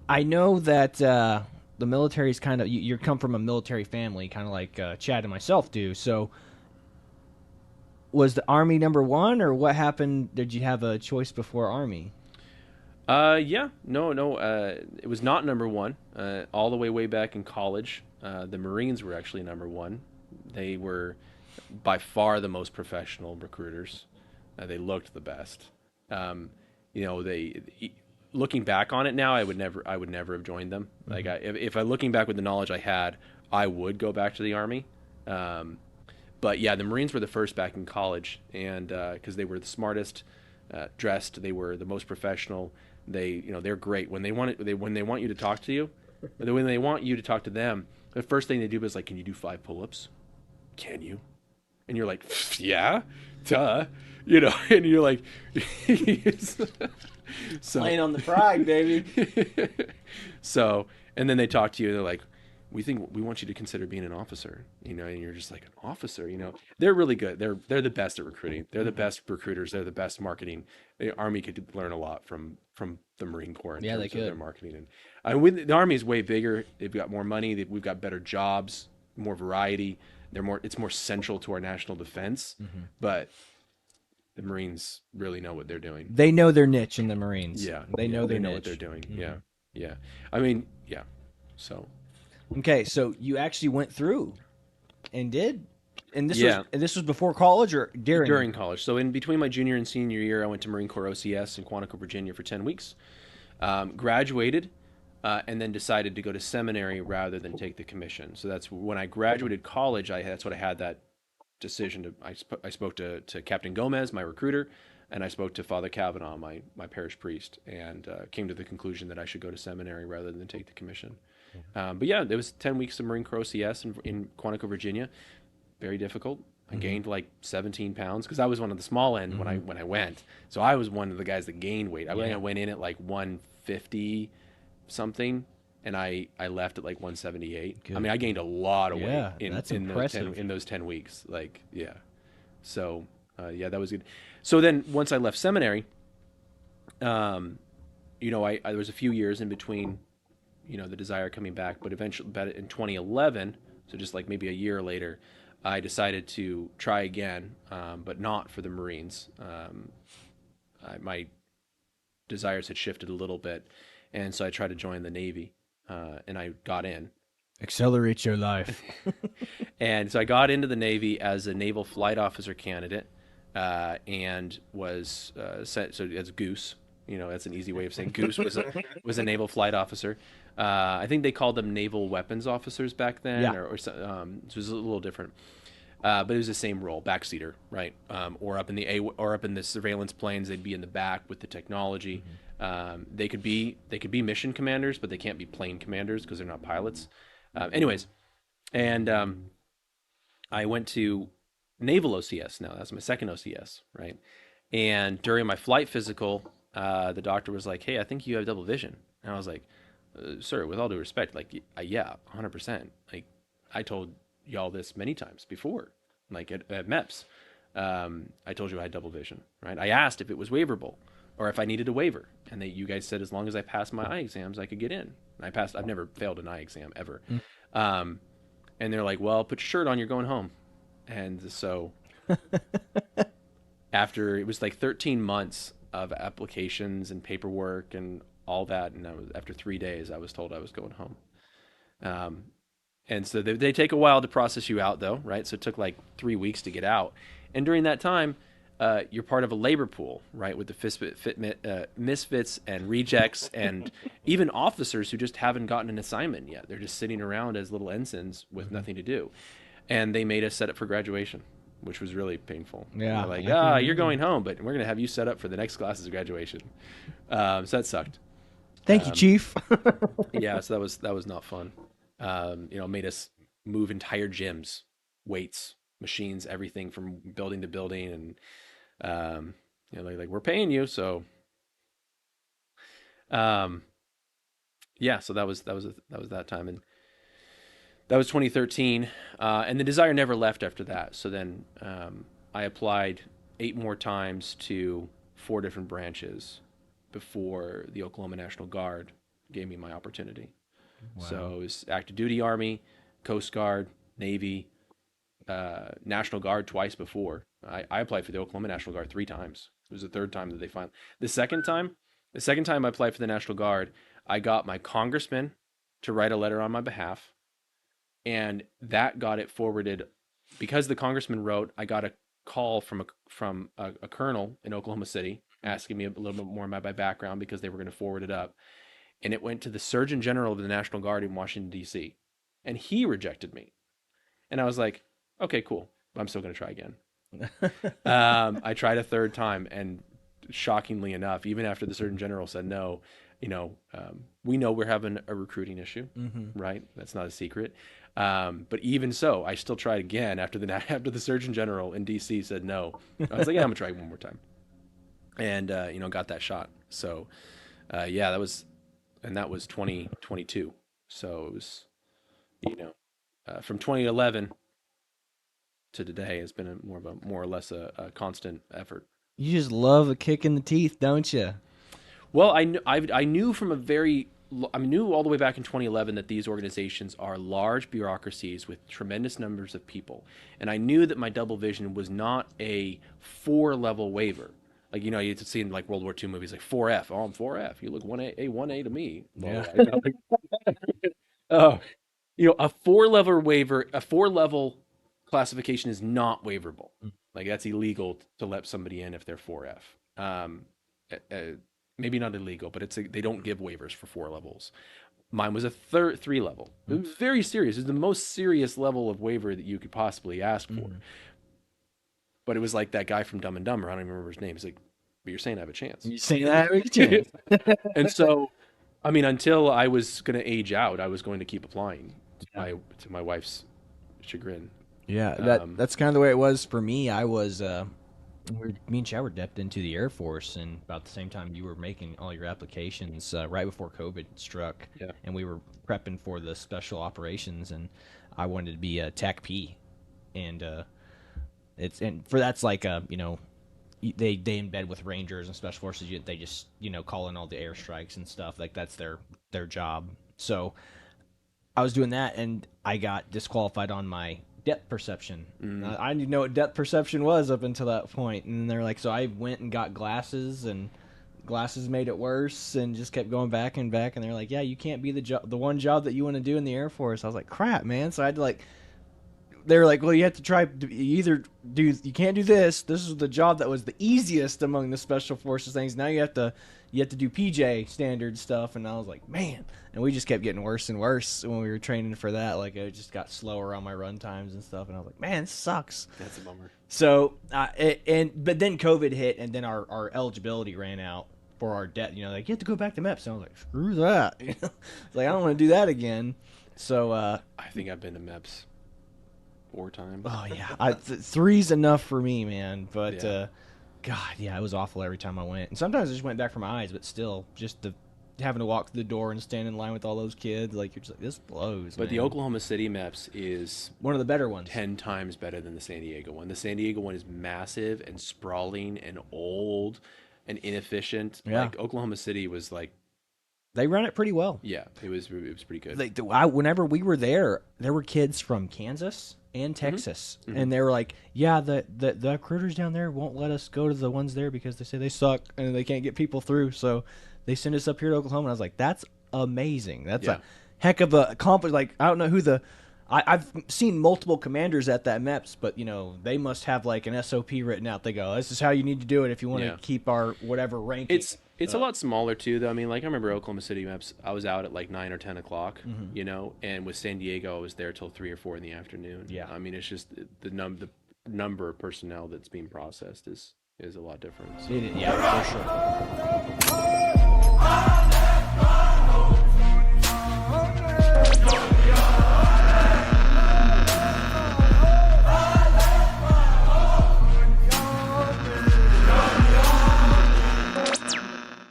I know that the military is kind of you come from a military family, kind of like Chad and myself do. So, was the Army number one, or what happened? Did you have a choice before Army? Yeah, no. It was not number one. All the way back in college, the Marines were actually number one. They were by far the most professional recruiters. They looked the best. Um, you know, looking back on it now, I would never have joined them. Like, Hmm. if I looking back with the knowledge I had, I would go back to the Army. Um, but yeah, the Marines were the first back in college, and because they were the smartest, dressed, they were the most professional. They're great when they when they want you to talk to you, when they want you to talk to them. The first thing they do is like, "Can you do 5 pull-ups? Can you?" And you're like, "Yeah, duh," and you're like, so Playing on the pride, baby. so, and then they talk to you and they're like, we want you to consider being an officer, and you're just like, an officer, they're really good. They're the best at recruiting. They're the best recruiters. They're the best marketing. The Army could learn a lot from the Marine Corps in Yeah, they terms of their could. marketing. And the Army is way bigger. They've got more money. We've got better jobs, more variety. It's more central to our national defense, Hmm. but the Marines really know what they're doing. They know their niche in the Marines. Yeah, They yeah, know they their know what they're niche. doing. Hmm. Yeah, yeah. I mean, yeah. So, Okay, so you actually went through and did, and yeah, this was before college or during? during college. So, in between my junior and senior year, I went to Marine Corps OCS in Quantico, Virginia for 10 weeks. Graduated, and then decided to go to seminary rather than take the commission. So, that's when I graduated college. That's what I had that decision to. I spoke to Captain Gomez, my recruiter, and I spoke to Father Kavanaugh, my parish priest, and came to the conclusion that I should go to seminary rather than take the commission. But yeah, there was 10 weeks of Marine Corps OCS in Quantico, Virginia. Very difficult. I Hmm. gained like 17 pounds because I was one of the small end when I Hmm. when I went. So I was one of the guys that gained weight. I Yeah, went in at like 150 something, and I left at like 178. I good. mean, I gained a lot of weight Yeah, that's in those ten impressive. in those 10 weeks. Like, yeah. So yeah, that was good. So then once I left seminary, um, I there was a few years in between, the desire coming back, but eventually, but in 2011, so just like maybe a year later, I decided to try again, but not for the Marines. My desires had shifted a little bit, and so I tried to join the Navy, and I got in. Accelerate your life. And so I got into the Navy as a naval flight officer candidate, and was sent. So as Goose, that's an easy way of saying Goose was a naval flight officer. I think they called them naval weapons officers back then, Yeah. so it was a little different. But it was the same role, backseater, right? Or up in the surveillance planes, they'd be in the back with the technology. Hmm. They could be mission commanders, but they can't be plane commanders because they're not pilots. Anyways, and I went to Naval OCS now. That's my second OCS, right? And during my flight physical, the doctor was like, "Hey, I think you have double vision." And I was like, "Sir, with all due respect, like, yeah, 100%. Like, I told y'all this many times before, like at MEPS. I told you I had double vision, right? I asked if it was waiverable or if I needed a waiver, and you guys said as long as I passed my eye exams, I could get in. And I passed. I've never failed an eye exam ever. Um, and they're like, "Well, put your shirt on. You're going home." And so after it was like 13 months of applications and paperwork and all that, and after 3 days, I was told I was going home. Um, and so they take a while to process you out, though, right? So it took like 3 weeks to get out. And during that time, you're part of a labor pool, right, with the misfits and rejects, and even officers who just haven't gotten an assignment yet. They're just sitting around as little ensigns with Hmm. nothing to do. And they made us set up for graduation, which was really painful. They're Yeah, like, I can you're imagine. going home, but we're going to have you set up for the next class's graduation. So that sucked. Thank you, Um, Chief. yeah, so that was not fun. Made us move entire gyms, weights, machines, everything from building to building, and like we're paying you, so um, yeah. So that was that time, and that was 2013, and the desire never left after that. So then I applied 8 more times to 4 different branches before the Oklahoma National Guard. gave me my opportunity. Wow. So it was active duty Army, Coast Guard, Navy, National Guard twice before. I applied for the Oklahoma National Guard 3 times. It was the third time that they finally. The second time I applied for the National Guard, I got my congressman to write a letter on my behalf, and that got it forwarded. Because the congressman wrote, I got a call from a colonel in Oklahoma City asking me a little bit more about my background because they were going to forward it up, and it went to the Surgeon General of the National Guard in Washington D.C., and he rejected me, and I was like, okay, cool, I'm still going to try again. I tried a third time, and shockingly enough, even after the Surgeon General said no, we know we're having a recruiting issue, right? That's not a secret. But even so, I still tried again after the Surgeon General in D.C. said no. I was like, yeah, I'm gonna try one more time, and got that shot. So, yeah, that was 2022. So it was, from 2011 to today has been more or less a constant effort. You just love a kick in the teeth, don't you? Well, I knew I knew all the way back in 2011 that these organizations are large bureaucracies with tremendous numbers of people, and I knew that my double vision was not a 4-level waiver. Like, you used to see in like World War II movies, like 4F. Oh, I'm 4F. You look 1A to me. Yeah. Oh, a 4-level waiver, a 4-level classification is not waiverable. Like, that's illegal to let somebody in if they're 4F. Maybe not illegal, but they don't give waivers for 4 levels. Mine was a 3 level. It was very serious. It was the most serious level of waiver that you could possibly ask for. But it was like that guy from Dumb and Dumber. I don't even remember his name. He's like, but you're saying I have a chance. You're saying I have a chance. And so, I mean, until I was going to age out, I was going to keep applying to my wife's chagrin. Yeah, that's kind of the way it was for me. I was, me and Chad were depped into the Air Force, and about the same time you were making all your applications, right before COVID struck. Yeah. And we were prepping for the special operations, and I wanted to be a TAC P, and that's like they embed with Rangers and Special Forces. They just call in all the airstrikes and stuff. Like, that's their job. So I was doing that, and I got disqualified on my depth perception. I didn't know what depth perception was up until that point, and they're like, so I went and got glasses, and glasses made it worse, and just kept going back and back, and they're like, yeah, you can't be the one job that you want to do in the Air Force. I was like, crap, man. So I had to they were like, well, you have to try, you can't do this. This is the job that was the easiest among the Special Forces things. Now you have to do PJ standard stuff. And I was like, man. And we just kept getting worse and worse when we were training for that. Like, it just got slower on my run times and stuff. And I was like, man, this sucks. That's a bummer. So, but then COVID hit, and then our eligibility ran out for our debt. Like, you have to go back to MEPS. And I was like, screw that. It's like, I don't want to do that again. So, I think I've been to MEPS 4 times. Oh yeah, 3's enough for me, man. But Yeah. God, yeah, it was awful every time I went. And sometimes I just went back for my eyes, but still, just having to walk through the door and stand in line with all those kids, like, you're just like, this blows. But man. the Oklahoma City MEPS is one of the better ones. 10 times better than the San Diego one. The San Diego one is massive and sprawling and old and inefficient. Yeah. Like, Oklahoma City was like, They run it pretty well. yeah, it was pretty good. Whenever we were there were kids from Kansas and Texas, and they were like, yeah, the recruiters down there won't let us go to the ones there because they say they suck and they can't get people through, so they send us up here to Oklahoma. And I was like, that's amazing. That's a heck of a accomplishment. Like, I don't know I've seen multiple commanders at that MEPS, but they must have like an SOP written out. They go, this is how you need to do it if you want to keep our whatever ranking. It's a lot smaller too, though. I mean, like, I remember Oklahoma City MEPS. I was out at like 9 or 10 o'clock, and with San Diego, I was there till 3 or 4 in the afternoon. Yeah. I mean, it's just the number of personnel that's being processed is a lot different. So. Yeah, for sure.